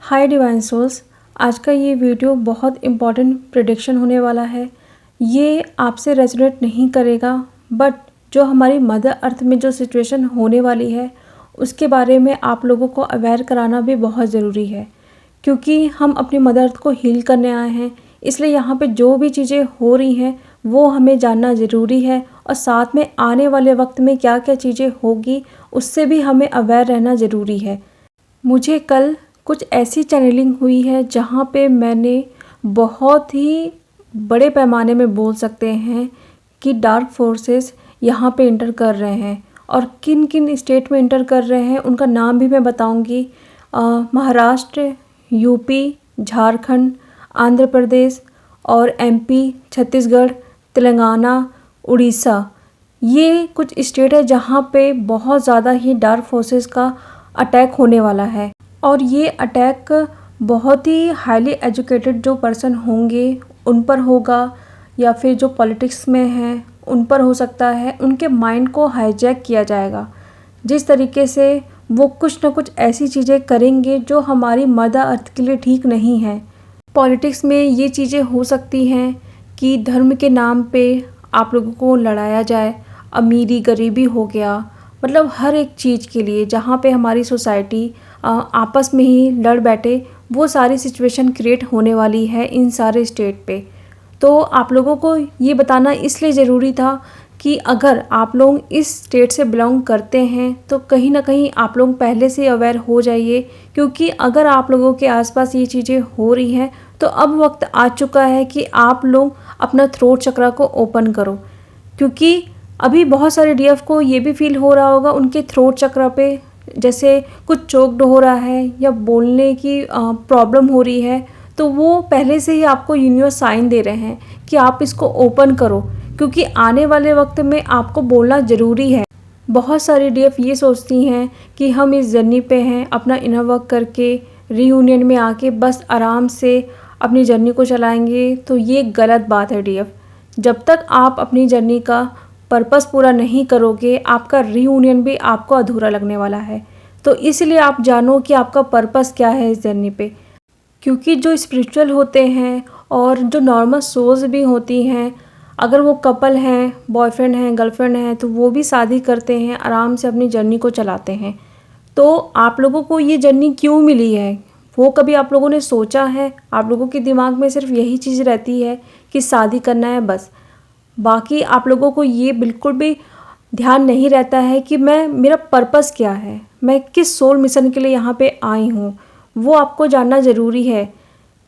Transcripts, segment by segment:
हाय divine souls, आज का ये वीडियो बहुत इम्पॉर्टेंट प्रेडिक्शन होने वाला है। ये आपसे रेजोनेट नहीं करेगा, बट जो हमारी मदर अर्थ में जो सिचुएशन होने वाली है उसके बारे में आप लोगों को अवेयर कराना भी बहुत ज़रूरी है, क्योंकि हम अपनी मदर अर्थ को हील करने आए हैं। इसलिए यहाँ पे जो भी चीज़ें हो रही हैं वो हमें जानना ज़रूरी है, और साथ में आने वाले वक्त में क्या क्या चीज़ें होगी उससे भी हमें अवेयर रहना ज़रूरी है। मुझे कल कुछ ऐसी चैनलिंग हुई है जहाँ पे मैंने बहुत ही बड़े पैमाने में बोल सकते हैं कि डार्क फोर्सेस यहाँ पे इंटर कर रहे हैं, और किन किन स्टेट में इंटर कर रहे हैं उनका नाम भी मैं बताऊंगी। महाराष्ट्र, यूपी, झारखंड, आंध्र प्रदेश और एमपी, छत्तीसगढ़, तेलंगाना, उड़ीसा, ये कुछ स्टेट है जहाँ पे बहुत ज़्यादा ही डार्क फोर्सेस का अटैक होने वाला है। और ये अटैक बहुत ही हाईली एजुकेटेड जो पर्सन होंगे उन पर होगा, या फिर जो पॉलिटिक्स में हैं उन पर हो सकता है। उनके माइंड को हाईजैक किया जाएगा, जिस तरीके से वो कुछ ना कुछ ऐसी चीज़ें करेंगे जो हमारी मदर अर्थ के लिए ठीक नहीं है। पॉलिटिक्स में ये चीज़ें हो सकती हैं कि धर्म के नाम पे आप लोगों को लड़ाया जाए, अमीरी गरीबी हो गया, मतलब हर एक चीज़ के लिए जहाँ पे हमारी सोसाइटी आपस में ही लड़ बैठे, वो सारी सिचुएशन क्रिएट होने वाली है इन सारे स्टेट पे। तो आप लोगों को ये बताना इसलिए ज़रूरी था कि अगर आप लोग इस स्टेट से बिलोंग करते हैं तो कहीं ना कहीं आप लोग पहले से अवेयर हो जाइए, क्योंकि अगर आप लोगों के आसपास ये चीज़ें हो रही हैं तो अब वक्त आ चुका है कि आप लोग अपना थ्रोट चक्रा को ओपन करो। क्योंकि अभी बहुत सारे डीएफ को ये भी फील हो रहा होगा उनके थ्रोट चक्रा पे जैसे कुछ चोक्ड हो रहा है या बोलने की प्रॉब्लम हो रही है, तो वो पहले से ही आपको यूनिवर्स साइन दे रहे हैं कि आप इसको ओपन करो, क्योंकि आने वाले वक्त में आपको बोलना ज़रूरी है। बहुत सारी डीएफ ये सोचती हैं कि हम इस जर्नी पे हैं, अपना इनर वर्क करके रीयूनियन में आके बस आराम से अपनी जर्नी को चलाएंगे, तो ये गलत बात है डीएफ। जब तक आप अपनी जर्नी का पर्पस पूरा नहीं करोगे, आपका रीयूनियन भी आपको अधूरा लगने वाला है। तो इसलिए आप जानो कि आपका पर्पस क्या है इस जर्नी पे, क्योंकि जो स्पिरिचुअल होते हैं और जो नॉर्मल सोल्स भी होती हैं, अगर वो कपल हैं, बॉयफ्रेंड हैं, गर्लफ्रेंड हैं, तो वो भी शादी करते हैं, आराम से अपनी जर्नी को चलाते हैं। तो आप लोगों को ये जर्नी क्यों मिली है वो कभी आप लोगों ने सोचा है? आप लोगों के दिमाग में सिर्फ यही चीज़ रहती है कि शादी करना है बस। बाकी आप लोगों को ये बिल्कुल भी ध्यान नहीं रहता है कि मेरा पर्पस क्या है, मैं किस सोल मिशन के लिए यहाँ पे आई हूँ। वो आपको जानना ज़रूरी है,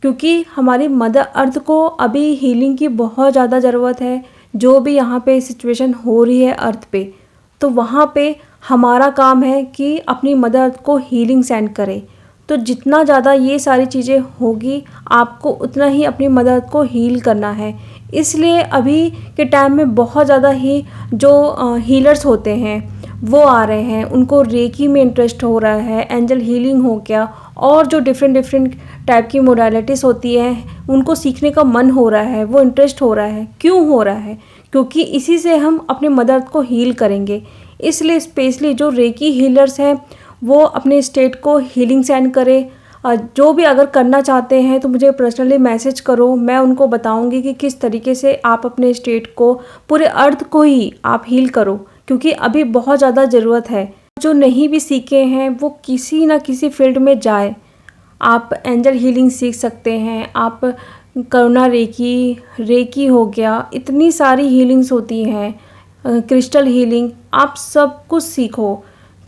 क्योंकि हमारी मदर अर्थ को अभी हीलिंग की बहुत ज़्यादा ज़रूरत है। जो भी यहाँ पे सिचुएशन हो रही है अर्थ पे, तो वहाँ पे हमारा काम है कि अपनी मदर अर्थ को हीलिंग सेंड करें। तो जितना ज़्यादा ये सारी चीज़ें होगी आपको उतना ही अपनी मदर अर्थ को हील करना है। इसलिए अभी के टाइम में बहुत ज़्यादा ही जो हीलर्स होते हैं वो आ रहे हैं, उनको रेकी में इंटरेस्ट हो रहा है, एंजल हीलिंग हो गया, और जो डिफरेंट टाइप की मोडालिटीज़ होती हैं उनको सीखने का मन हो रहा है, वो इंटरेस्ट हो रहा है। क्यों हो रहा है? क्योंकि इसी से हम अपने मदर को हील करेंगे। इसलिए स्पेशली जो रेकी हीलर्स हैं वो अपने स्टेट को हीलिंग सेंड करें। जो भी अगर करना चाहते हैं तो मुझे पर्सनली मैसेज करो, मैं उनको बताऊंगी कि किस तरीके से आप अपने स्टेट को, पूरे अर्थ को ही आप हील करो, क्योंकि अभी बहुत ज़्यादा ज़रूरत है। जो नहीं भी सीखे हैं वो किसी ना किसी फील्ड में जाए। आप एंजल हीलिंग सीख सकते हैं, आप करुणा रेकी हो गया, इतनी सारी हीलिंग्स होती हैं, क्रिस्टल हीलिंग, आप सब कुछ सीखो,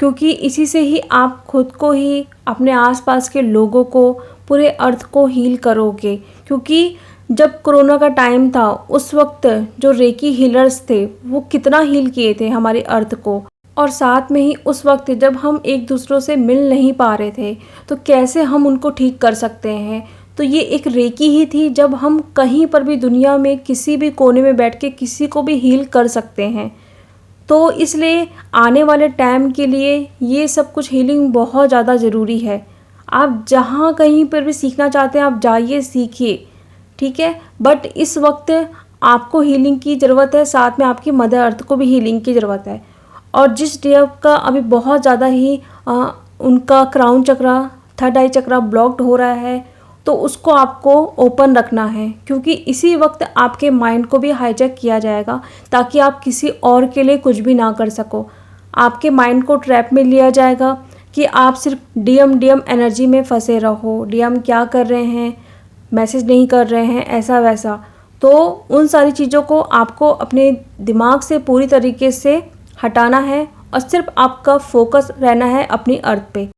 क्योंकि इसी से ही आप खुद को ही, अपने आसपास के लोगों को, पूरे अर्थ को हील करोगे। क्योंकि जब कोरोना का टाइम था उस वक्त जो रेकी हीलर्स थे वो कितना हील किए थे हमारे अर्थ को, और साथ में ही उस वक्त जब हम एक दूसरों से मिल नहीं पा रहे थे तो कैसे हम उनको ठीक कर सकते हैं। तो ये एक रेकी ही थी, जब हम कहीं पर भी दुनिया में किसी भी कोने में बैठ के किसी को भी हील कर सकते हैं। तो इसलिए आने वाले टाइम के लिए ये सब कुछ हीलिंग बहुत ज़्यादा ज़रूरी है। आप जहाँ कहीं पर भी सीखना चाहते हैं आप जाइए, सीखिए, ठीक है। बट इस वक्त आपको हीलिंग की ज़रूरत है, साथ में आपकी मदर अर्थ को भी हीलिंग की ज़रूरत है। और जिस डीएफ का अभी बहुत ज़्यादा ही उनका क्राउन चक्रा थर्ड आई चक्रा ब्लॉक्ड हो रहा है तो उसको आपको ओपन रखना है, क्योंकि इसी वक्त आपके माइंड को भी हाईजैक किया जाएगा ताकि आप किसी और के लिए कुछ भी ना कर सको। आपके माइंड को ट्रैप में लिया जाएगा कि आप सिर्फ डीएम एनर्जी में फंसे रहो, डीएम क्या कर रहे हैं, मैसेज नहीं कर रहे हैं, ऐसा वैसा। तो उन सारी चीज़ों को आपको अपने दिमाग से पूरी तरीके से हटाना है और सिर्फ आपका फोकस रहना है अपनी अर्थ पे।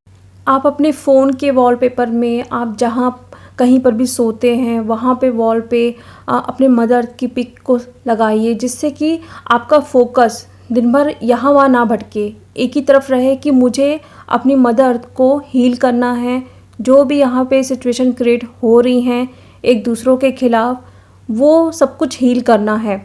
आप अपने फ़ोन के वॉलपेपर में, आप जहाँ कहीं पर भी सोते हैं वहाँ पे वॉल पे अपने मदर अर्थ की पिक को लगाइए, जिससे कि आपका फोकस दिन भर यहाँ वहाँ ना भटके, एक ही तरफ रहे कि मुझे अपनी मदर अर्थ को हील करना है। जो भी यहाँ पे सिचुएशन क्रिएट हो रही हैं एक दूसरों के ख़िलाफ़, वो सब कुछ हील करना है,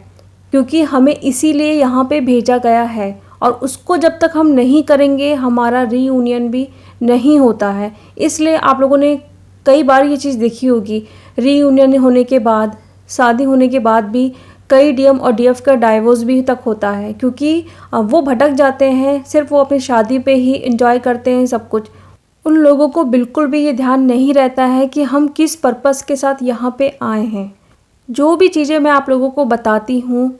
क्योंकि हमें इसीलिए यहाँ पे भेजा गया है। और उसको जब तक हम नहीं करेंगे हमारा रीयूनियन भी नहीं होता है। इसलिए आप लोगों ने कई बार ये चीज़ देखी होगी, रीयूनियन होने के बाद, शादी होने के बाद भी कई डीएम और डीएफ का डाइवोर्स भी तक होता है, क्योंकि वो भटक जाते हैं, सिर्फ वो अपनी शादी पे ही एंजॉय करते हैं सब कुछ। उन लोगों को बिल्कुल भी ये ध्यान नहीं रहता है कि हम किस पर्पस के साथ यहाँ पे आए हैं। जो भी चीज़ें मैं आप लोगों को बताती हूँ,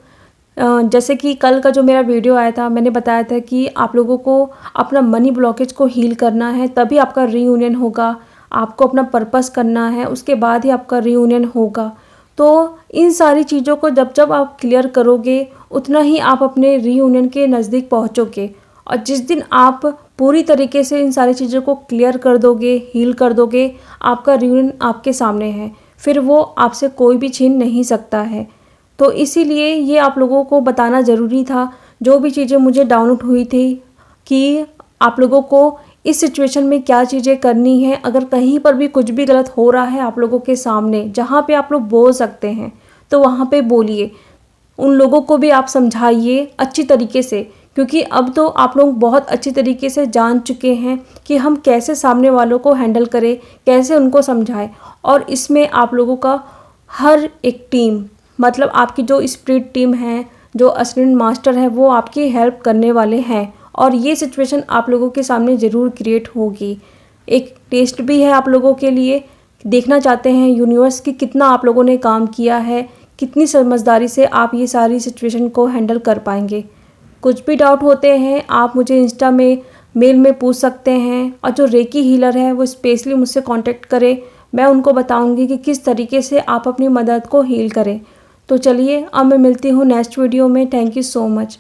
जैसे कि कल का जो मेरा वीडियो आया था, मैंने बताया था कि आप लोगों को अपना मनी ब्लॉकेज को हील करना है, तभी आपका रीयूनियन होगा। आपको अपना पर्पस करना है, उसके बाद ही आपका रीयूनियन होगा। तो इन सारी चीज़ों को जब जब आप क्लियर करोगे उतना ही आप अपने रीयूनियन के नज़दीक पहुँचोगे। और जिस दिन आप पूरी तरीके से इन सारी चीज़ों को क्लियर कर दोगे, हील कर दोगे, आपका रीयूनियन आपके सामने है, फिर वो आपसे कोई भी छीन नहीं सकता है। तो इसीलिए ये आप लोगों को बताना ज़रूरी था, जो भी चीज़ें मुझे डाउनलोड हुई थी, कि आप लोगों को इस सिचुएशन में क्या चीज़ें करनी है। अगर कहीं पर भी कुछ भी गलत हो रहा है आप लोगों के सामने, जहाँ पे आप लोग बोल सकते हैं तो वहाँ पे बोलिए। उन लोगों को भी आप समझाइए अच्छी तरीके से, क्योंकि अब तो आप लोग बहुत अच्छी तरीके से जान चुके हैं कि हम कैसे सामने वालों को हैंडल करें, कैसे उनको समझाएं। और इसमें आप लोगों का हर एक टीम, मतलब आपकी जो स्पिरिट टीम है, जो असिस्टेंट मास्टर है, वो आपकी हेल्प करने वाले हैं। और ये सिचुएशन आप लोगों के सामने ज़रूर क्रिएट होगी। एक टेस्ट भी है आप लोगों के लिए, देखना चाहते हैं यूनिवर्स की कितना आप लोगों ने काम किया है, कितनी समझदारी से आप ये सारी सिचुएशन को हैंडल कर पाएंगे। कुछ भी डाउट होते हैं आप मुझे इंस्टा में मेल में पूछ सकते हैं, और जो रेकी हीलर है वो स्पेशली मुझसे कांटेक्ट करें। मैं उनको बताऊंगी कि किस तरीके से आप अपनी मदद को हील करें। तो चलिए अब मैं मिलती हूँ नेक्स्ट वीडियो में। Thank you so much.